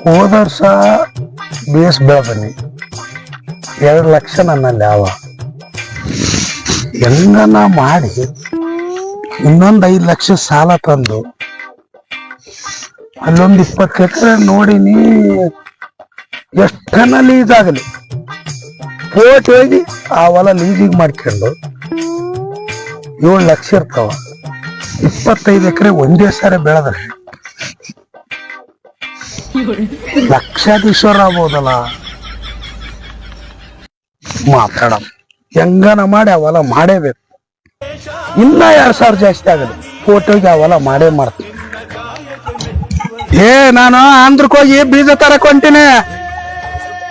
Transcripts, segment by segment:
ಹೋದ ವರ್ಷ ಬೇಸ್ ಬೆಳೆದನಿ 2 ಲಕ್ಷ ನನ್ನಲ್ಲಿ ಯಾವ ಹೆಂಗನ ಮಾಡಿ ಇನ್ನೊಂದು 5 ಲಕ್ಷ ಸಾಲ ತಂದು ಅಲ್ಲೊಂದು 20 ಎಕರೆ ನೋಡಿನಿ. ಎಷ್ಟನ್ನ ಲೀಸ್ ಆಗಲಿ ಕೋಟ್ ಹೋಗಿ ಆ ಹೊಲ ಲೀಸಿಗೆ ಮಾಡ್ಕೊಂಡು 7 ಲಕ್ಷ ಇರ್ತಾವ. 25 ಎಕರೆ ಒಂದೇ ಸಾರಿ ಬೆಳೆದ್ರೆ ಲಕ್ಷಾಧೀಶ್ವರ ಆಗ್ಬೋದಲ್ಲ. ಮಾತಾಡ ಹೆಂಗನ ಮಾಡಿ ಆ ಹೊಲ ಮಾಡೇಬೇಕು. ಇನ್ನ 2,000 ಜಾಸ್ತಿ ಆಗಲಿ ಫೋಟೋಗೆ ಆ ಹೊಲ ಮಾಡೇ ಮಾಡ್ತೀನಿ. ನಾನು ಆಂಧ್ರಕ್ಕೆ ಹೋಗಿ ಬೀಜ ತರಕ್ ಹೊಂಟೀನಿ.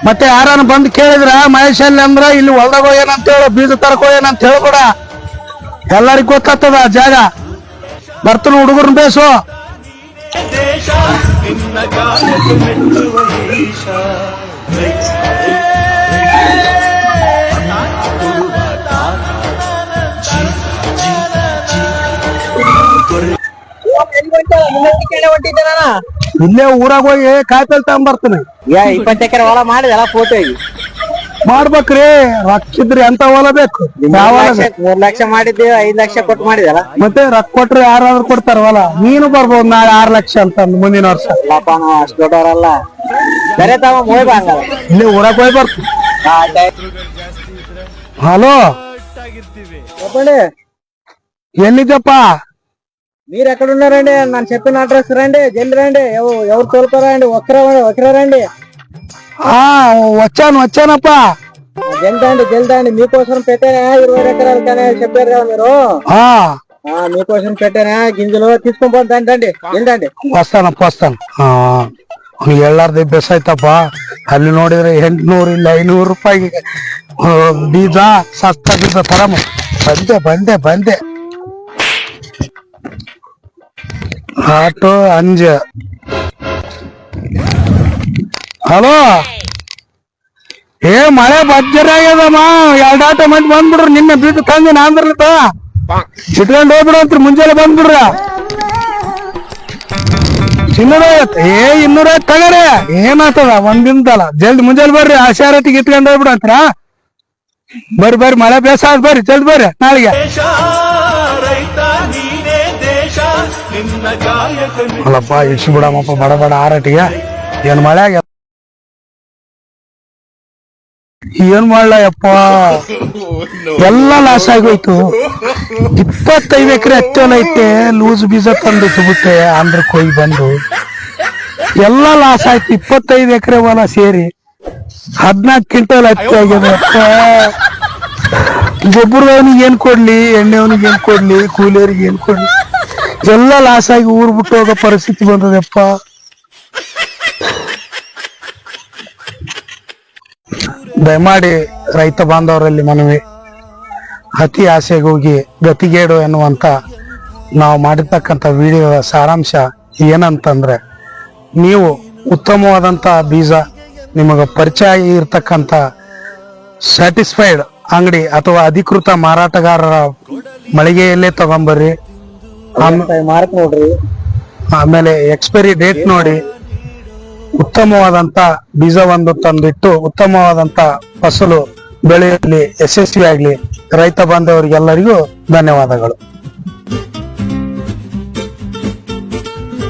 ಮತ್ತೆ ಯಾರನ್ನ ಬಂದು ಕೇಳಿದ್ರ ಮಹೇಶ್ ಅಲ್ಲಿ ಅಂದ್ರ ಇಲ್ಲಿ ಹೊಲ್ದಾಗ ಹೋಗ್ಯಾನಂತ ಹೇಳು, ಬೀಜ ತರಕ್ ಹೋಗ್ಯಾನಂತ ಹೇಳ್ಕೊಡ. ಎಲ್ಲರಿಗೂ ಗೊತ್ತಾಗ್ತದ ಜಾಗ. ಬರ್ತನ ಹುಡುಗರನ್ನ ಬೇಸು. ಇಲ್ಲೇ ಊರಾಗ ಹೋಗಿ ಕಾಯಿಪಲ್ಲೆ ತಗೊಂಬರ್ತೀನಿ. 20 ಎಕರೆ ಹೊಲ ಮಾಡಿದಲ್ಲ ಫೋಟೋ ಮಾಡ್ಬೇಕ್ರಿ. ರೊಕ್ಕಿದ್ರಿ ಅಂತ ಹೊಲ ಬೇಕು. 3 ಲಕ್ಷ ಮಾಡಿದ್ದೇವೆ, 5 ಲಕ್ಷ ಕೊಟ್ಟು ಮಾಡಿದಲ್ಲ. ಮತ್ತೆ ರೊಕ್ಕ ಕೊಟ್ರೆ ಯಾರಾದ್ರೂ ಕೊಡ್ತಾರ ಹೊಲ. ನೀನು ಬರ್ಬೋದು ನಾಳೆ 6 ಲಕ್ಷ ಅಂತ ಮುಂದಿನ ವರ್ಷ. ಅಷ್ಟು ದೊಡ್ಡವರಲ್ಲ. ಬೇರೆ ತಮ್ಮ ಹೋಯ್ ಹಂಗ ಇಲ್ಲಿ ಊರಾಗ ಹೋಗಿ ಬರ್ತೀನಿ. ಹಲೋ ಎಲ್ಲಿದ್ದಪ್ಪ? మీరు ఎక్కడ ఉన్నారండి? నన్ను చెప్పిన అడ్రస్ రండి, జల్ది రండి. ఎవరు తోలుతారండి? ఒకరే రండి. వచ్చానప్ప. జల్దండి మీకోసం పెట్టానా 20 ఎకరాలు కానీ చెప్పారు కదా మీరు. మీకోసం పెట్టానా గింజలు తీసుకొని పోతాండి. ఏంటండి వస్తాను. ಎಲ್ಲಾರ್ದು ಬೆಸ್ ಆಯ್ತಪ್ಪ. ಅಲ್ಲಿ ನೋಡಿದ್ರೆ 800 ಇಲ್ಲ 500 ರೂಪಾಯಿ ಬೀಜ ಸಸ್ತಾಗಿದ್ದ ತರ ಬಂದೆ. ಆಟೋ ಅಂಜ. ಹಲೋ ಮಳೆ ಭರ್ಜರಿ ಆಗ್ಯದಮ್ಮ. 2 ಆಟೋ ಮಂದಿ ಬಂದ್ಬಿಡ್ರಿ. ನಿನ್ನೆ ಬೀಜ ತಂದಿನ ಆಂಧ್ರಲಿತ ಇಟ್ಕೊಂಡು ಹೋಗ್ಬಿಡ್ರಿ. ಮುಂಜಾನೆ ಬಂದ್ಬಿಡ್ರ. 200 ತಗರಿ ಏನಾಗ್ತದ ಒಂದಿಂದಲ್ಲ. ಜಲ್ದಿ ಮುಂಜಾನೆ ಬರ್ರಿ. ಆಶಾರತಿಗೆ ಇಟ್ಕೊಂಡು ಹೋಗ್ಬಿಡಂತ್ರ. ಬರ್ರಿ ಮಳೆ ಬೇಸ ಬರ್ರಿ. ಜಲ್ದಿ ಬರ್ರಿ ನಾಳೆಗೆ. ಅಲ್ಲಪ್ಪ ಇಳಿಸಿ ಬಿಡಮ್ಮಪ್ಪ ಬಡ ಆರಟಿಗೆ. ಏನ್ ಮಳೆ ಆಗ್ಯ ಏನ್ ಮಾಡ್ಲಯಪ್ಪ. ಎಲ್ಲ ಲಾಸ್ ಆಗೋಯ್ತು. 25 ಎಕರೆ ಹತ್ತೋಲ ಐತೆ. ಲೂಸ್ ಬೀಜ ತಂದು ಬಿಟ್ಟೆ ಆಂಧ್ರಕ್ಕೆ ಹೋಗಿ ಬಂದು ಎಲ್ಲ ಲಾಸ್ ಆಯ್ತು. 25 ಎಕರೆ ಹೊಲ ಸೇರಿ 14 ಕ್ವಿಂಟಲ್ ಹತ್ತಿ ಆಗ್ಯದಪ್ಪ. ಗೊಬ್ಬರದವನಿಗೆ ಏನ್ ಕೊಡ್ಲಿ, ಎಣ್ಣೆವನಿಗೆ ಏನ್ ಕೊಡ್ಲಿ, ಕೂಲಿಯವ್ರಿಗೆ ಏನ್ ಕೊಡ್ಲಿ, ಎಲ್ಲ ಲಾಸ್ ಆಗಿ ಊರ್ ಬಿಟ್ಟು ಹೋಗೋ ಪರಿಸ್ಥಿತಿ ಬಂದದಪ್ಪ. ದಯಮಾಡಿ ರೈತ ಬಾಂಧವರಲ್ಲಿ ಮನವಿ, ಅತಿ ಆಸೆಗೆ ಹೋಗಿ ಗತಿಗೇಡು ಎನ್ನುವಂತ ನಾವು ಮಾಡಿರ್ತಕ್ಕಂಥ ವಿಡಿಯೋದ ಸಾರಾಂಶ ಏನಂತಂದ್ರೆ, ನೀವು ಉತ್ತಮವಾದಂತ ಬೀಜ ನಿಮಗ ಪರಿಚಯ ಇರ್ತಕ್ಕಂಥ ಸ್ಯಾಟಿಸ್ಫೈಡ್ ಅಂಗಡಿ ಅಥವಾ ಅಧಿಕೃತ ಮಾರಾಟಗಾರರ ಮಳಿಗೆಯಲ್ಲೇ ತಗೊಂಬರ್ರಿ. ನೋಡ್ರಿ. ಆಮೇಲೆ ಎಕ್ಸ್ಪೈರಿ ಡೇಟ್ ನೋಡಿ ಉತ್ತಮವಾದಂತ ಬೀಜ ಒಂದು ತಂದಿಟ್ಟು ಉತ್ತಮವಾದಂತ ಫಸಲು ಬೆಳೆಯಲ್ಲಿ ಯಶಸ್ವಿ ಆಗ್ಲಿ. ರೈತ ಬಾಂಧವರಿಗೆಲ್ಲರಿಗೂ ಧನ್ಯವಾದಗಳು.